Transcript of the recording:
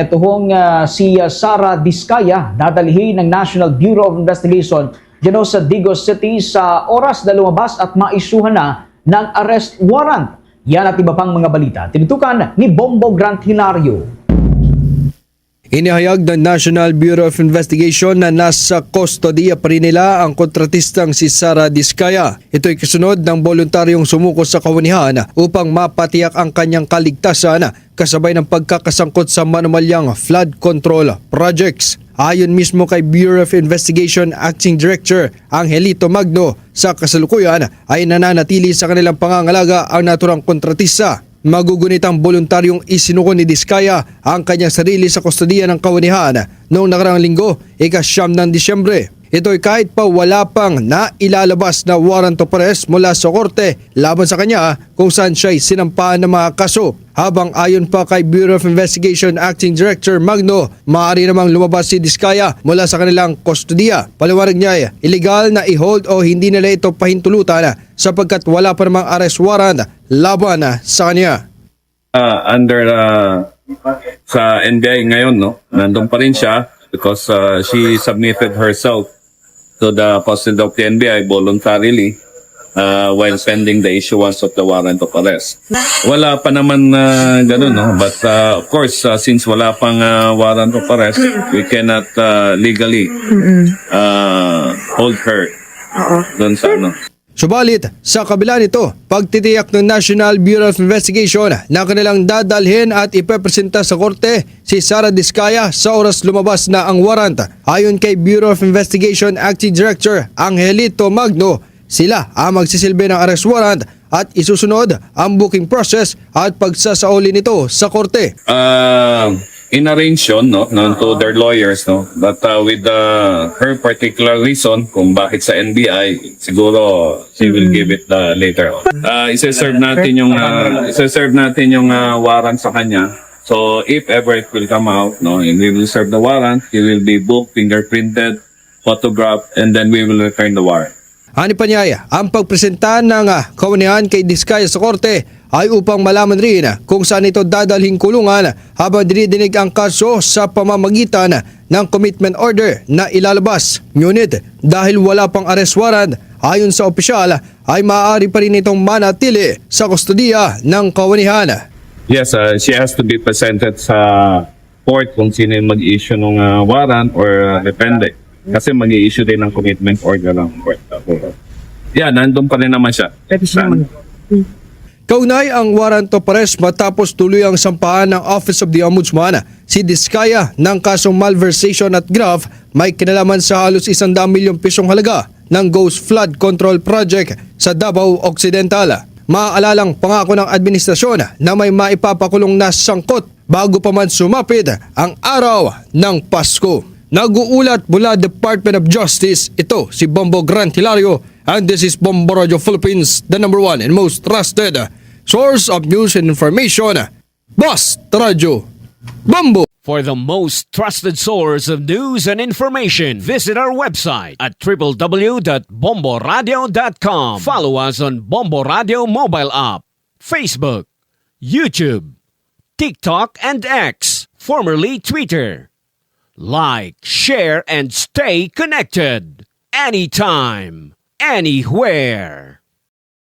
Ito hong si Sara Diskaya dadalhin ng National Bureau of Investigation dyan sa Digos City sa oras na lumabas at maisyuhan na ng arrest warrant. Yan at iba pang mga balita. Tinutukan ni Bombo Grant Hilario. Inihayag ng National Bureau of Investigation na nasa kustodiya pa rin nila ang kontratistang si Sara Diskaya. Ito'y kasunod ng voluntaryong sumuko sa kawanihan upang mapatiyak ang kanyang kaligtasan kasabay ng pagkakasangkot sa manumalyang flood control projects. Ayon mismo kay Bureau of Investigation Acting Director Angelito Magno, sa kasalukuyan ay nananatili sa kanilang pangangalaga ang naturang kontratista. Magugunit ang voluntaryong isinuko ni Diskaya ang kanyang sarili sa kustodiya ng kawanihan noong nakarang linggo, ika-9 ng Disyembre. Ito'y kahit pa wala pang nailalabas na warrant of arrest mula sa korte laban sa kanya kung saan siya'y sinampahan ng mga kaso. Habang ayon pa kay Bureau of Investigation Acting Director Magno, maaari namang lumabas si Diskaya mula sa kanilang kustodiya. Paliwanag niya, illegal na i-hold o hindi nila ito pahintulutan sapagkat wala pa namang arrest warrant laban sa kanya. Sa NBI ngayon, no, nandun pa rin siya because she submitted herself to the President of the NBI voluntarily while pending the issuance of the warrant of arrest. Wala pa naman ganun, no? But of course, since wala pang warrant of arrest, we cannot legally hold her doon sa ano. Subalit, sa kabila nito, pagtitiyak ng National Bureau of Investigation na kanilang dadalhin at ipepresenta sa korte si Sara Diskaya sa oras lumabas na ang warrant. Ayon kay Bureau of Investigation Acting Director Angelito Magno, sila ang magsisilbi ng arrest warrant at isusunod ang booking process at pagsasauli nito sa korte. In-arrange yun, no, to their lawyers, no, but with her particular reason kung bakit sa NBI, siguro she will give it later on. Isa-serve natin yung warrant sa kanya. So if ever it will come out, no, and we will serve the warrant, he will be booked, fingerprinted, photographed, and then we will return the warrant. Ani pa niya, ang pagpresenta ng kawanihan kay Diskaya sa korte ay upang malaman rin kung saan ito dadalhin kulungan habang dinidinig ang kaso sa pamamagitan ng commitment order na ilalabas. Ngunit dahil wala pang arrest warrant, ayon sa opisyal ay maaari pa rin itong manatili sa kustodiya ng kawanihan. Yes, she has to be presented sa court kung sino yung mag-issue ng warrant or depende. Kasi mag-i-issue din ng commitment order ng court. Yeah, nandun pa rin naman siya. Kaunay ang warrant of arrest matapos tuloy ang sampahan ng Office of the Ombudsman si Diskaya ng kasong malversation at graft may kinalaman sa halos 100 milyong pisong halaga ng Ghost Flood Control Project sa Davao Occidental. Maaalalang pangako ng administrasyon na may maipapakulong na sangkot bago pa man sumapit ang araw ng Pasko. Nag-uulat mula Department of Justice, ito si Bombo Grant Hilario, and this is Bombo Radio Philippines, the #1 and most trusted source of news and information. Basta Radio Bombo! For the most trusted source of news and information, visit our website at www.bomboradio.com. Follow us on Bombo Radio mobile app, Facebook, YouTube, TikTok, and X, formerly Twitter. Like, share, and stay connected. Anytime, anywhere.